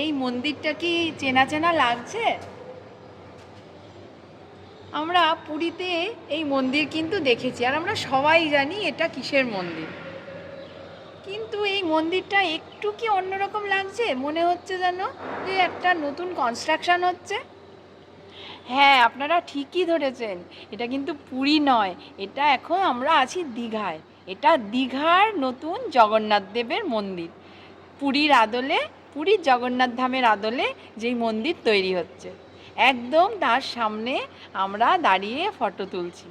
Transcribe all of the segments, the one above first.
এই মন্দিরটা কি চেনা চেনা লাগছে? আমরা পুরীতে এই মন্দির কিন্তু দেখেছি, আর আমরা সবাই জানি এটা কিসের মন্দির। কিন্তু এই মন্দিরটা একটু কি অন্যরকম লাগছে, মনে হচ্ছে যেন যে একটা নতুন কনস্ট্রাকশন হচ্ছে। হ্যাঁ, আপনারা ঠিকই ধরেছেন, এটা কিন্তু পুরী নয়, এটা এখন আমরা আছি দীঘায়। এটা দীঘার নতুন জগন্নাথ দেবের মন্দির। পুরীর আদলে, পুরীর জগন্নাথ ধামের আদলে যেই মন্দির তৈরি হচ্ছে, একদম তার সামনে আমরা দাঁড়িয়ে ফটো তুলছি।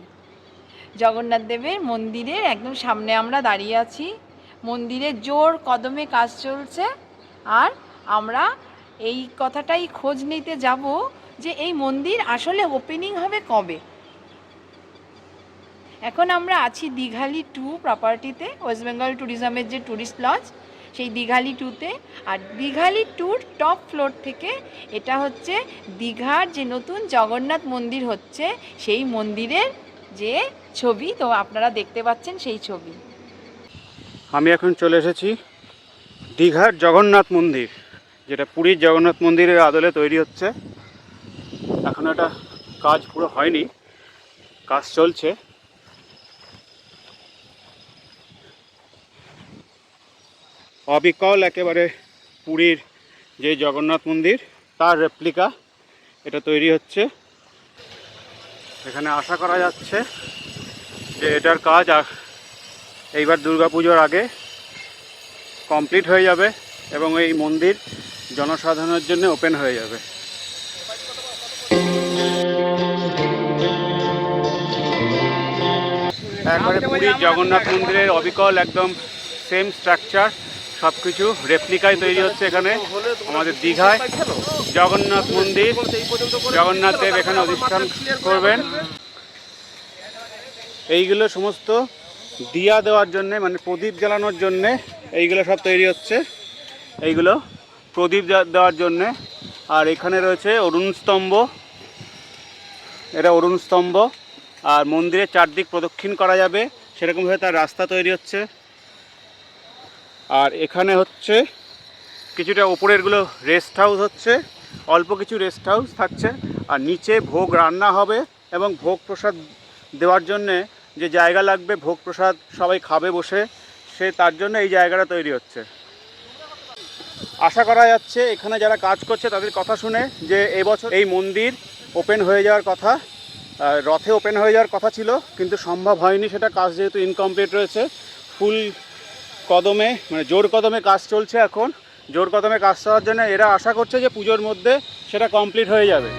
জগন্নাথ দেবের মন্দিরের একদম সামনে আমরা দাঁড়িয়ে আছি। মন্দিরে জোর কদমে কাজ চলছে, আর আমরা এই কথাটাই খোঁজ নিতে যাব যে এই মন্দির আসলে ওপেনিং হবে কবে। এখন আমরা আছি দীঘালি 2 প্রপার্টিতে, ওয়েস্ট বেঙ্গল ট্যুরিজমের যে ট্যুরিস্ট লজ, সেই দীঘালি 2তে। আর দীঘালি 2র টপ ফ্লোর থেকে এটা হচ্ছে দীঘার যে নতুন জগন্নাথ মন্দির হচ্ছে সেই মন্দিরের যে ছবি, তো আপনারা দেখতে পাচ্ছেন সেই ছবি। আমি এখন চলে এসেছি দীঘার জগন্নাথ মন্দির, যেটা পুরীর জগন্নাথ মন্দিরের আদলে তৈরি হচ্ছে। এখন এটা কাজ পুরো হয়নি, কাজ চলছে। অবিকল একেবারে পুরীর যে জগন্নাথ মন্দির তার রেপ্লিকা এটা তৈরি হচ্ছে। এখানে আশা করা যাচ্ছে যে এটার কাজ এইবার দুর্গাপুজোর আগে কমপ্লিট হয়ে যাবে এবং এই মন্দির জনসাধারণের জন্য ওপেন হয়ে যাবে। একবারে পুরীর জগন্নাথ মন্দিরের অবিকল একদম সেম স্ট্রাকচার, সব কিছু রেপ্লিকায় তৈরি হচ্ছে এখানে আমাদের দীঘায়। জগন্নাথ মন্দির, জগন্নাথ দেব এখানে অধিষ্ঠান করবেন। এইগুলো সমস্ত দিয়া দেওয়ার জন্যে, মানে প্রদীপ জ্বালানোর জন্যে এইগুলো সব তৈরি হচ্ছে। এইগুলো প্রদীপ দেওয়ার জন্যে। আর এখানে রয়েছে অরুণ স্তম্ভ, এটা অরুণ স্তম্ভ। আর মন্দিরের চারদিক প্রদক্ষিণ করা যাবে সেরকমভাবে তার রাস্তা তৈরি হচ্ছে। আর এখানে হচ্ছে কিছুটা ওপরেরগুলো রেস্ট হাউস হচ্ছে, অল্প কিছু রেস্ট হাউস থাকছে। আর নিচে ভোগ রান্না হবে এবং ভোগ প্রসাদ দেওয়ার জন্যে যে জায়গা লাগবে, ভোগ প্রসাদ সবাই খাবে বসে, তার জন্য এই জায়গাটা তৈরি হচ্ছে। আশা করা যাচ্ছে এখানে যারা কাজ করছে তাদের কথা শুনে যে এবছর এই মন্দির ওপেন হয়ে যাওয়ার কথা, রথে ওপেন হয়ে যাওয়ার কথা ছিল, কিন্তু সম্ভব হয়নি সেটা। কাজ যেহেতু ইনকমপ্লিট রয়েছে, ফুল কদমে মানে জোর কদমে কাজ চলছে এখন। জোর কদমে কাজ চলার জন্য এরা আশা করছে যে পুজোর মধ্যে সেটা কমপ্লিট হয়ে যাবে।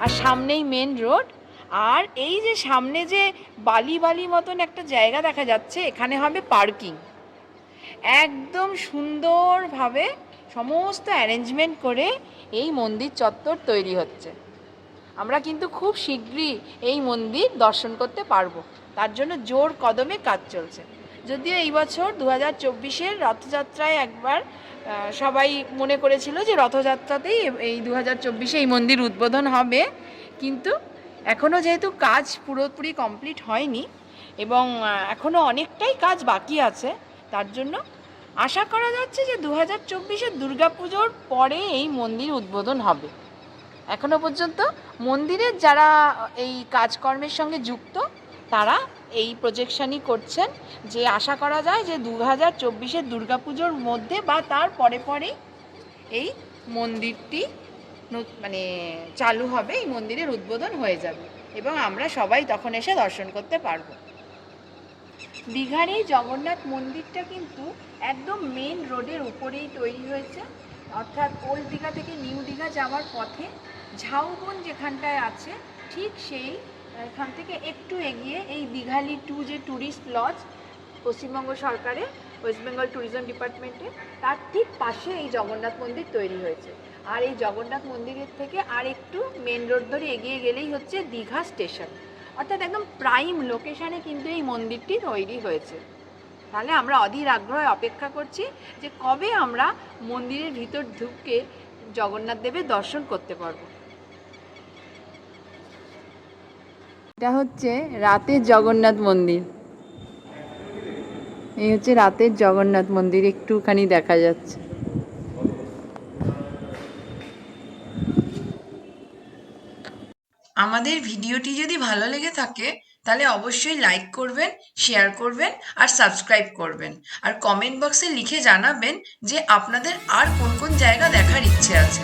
আর সামনেই মেন রোড। আর এই যে সামনে যে বালি বালি মতন একটা জায়গা দেখা যাচ্ছে, এখানে হবে পার্কিং। একদম সুন্দরভাবে সমস্ত অ্যারেঞ্জমেন্ট করে এই মন্দির চত্বর তৈরি হচ্ছে। আমরা কিন্তু খুব শীঘ্রই এই মন্দির দর্শন করতে পারবো, তার জন্য জোর কদমে কাজ চলছে। যদিও এই বছর 2024-এর রথযাত্রায় একবার সবাই মনে করেছিল যে রথযাত্রাতেই এই 2024-এ এই মন্দির উদ্বোধন হবে, কিন্তু এখনও যেহেতু কাজ পুরোপুরি কমপ্লিট হয়নি এবং এখনও অনেকটাই কাজ বাকি আছে, তার জন্য আশা করা যাচ্ছে যে 2024-এর দুর্গাপুজোর পরে এই মন্দির উদ্বোধন হবে। এখনো পর্যন্ত মন্দিরের যারা এই কাজকর্মের সঙ্গে যুক্ত তারা এই প্রজেকশনই করছেন যে আশা করা যায় যে 2024-এর দুর্গাপুজোর মধ্যে বা তার পরে পরেই এই মন্দিরটি মানে চালু হবে, এই মন্দিরের উদ্বোধন হয়ে যাবে এবং আমরা সবাই তখন এসে দর্শন করতে পারবো। দীঘার এই জগন্নাথ মন্দিরটা কিন্তু একদম মেন রোডের উপরেই তৈরি হয়েছে, অর্থাৎ ওল্ড দীঘা থেকে নিউ দীঘা যাওয়ার পথে ঝাউবন যেখানটায় আছে, ঠিক সেই এখান থেকে একটু এগিয়ে এই দীঘালি 2 যে ট্যুরিস্ট লজ পশ্চিমবঙ্গ সরকারের, ওয়েস্ট বেঙ্গল ট্যুরিজম ডিপার্টমেন্টে, তার ঠিক পাশে এই জগন্নাথ মন্দির তৈরি হয়েছে। আর এই জগন্নাথ মন্দিরের থেকে আর একটু মেন রোড ধরে এগিয়ে গেলেই হচ্ছে দীঘা স্টেশন, অর্থাৎ একদম প্রাইম লোকেশানে কিন্তু এই মন্দিরটি তৈরি হয়েছে। তাহলে আমরা অধীর আগ্রহে অপেক্ষা করছি যে কবে আমরা মন্দিরের ভিতর ঢুকে জগন্নাথ দেবের দর্শন করতে পারবো। এটা হচ্ছে রাতের জগন্নাথ মন্দির, এই হচ্ছে রাতের জগন্নাথ মন্দির, একটুখানি দেখা যাচ্ছে। আমাদের ভিডিওটি যদি ভালো লেগে থাকে তাহলে অবশ্যই লাইক করবেন, শেয়ার করবেন আর সাবস্ক্রাইব করবেন। আর কমেন্ট বক্সে লিখে জানাবেন যে আপনাদের আর কোন কোন জায়গা দেখার ইচ্ছে আছে।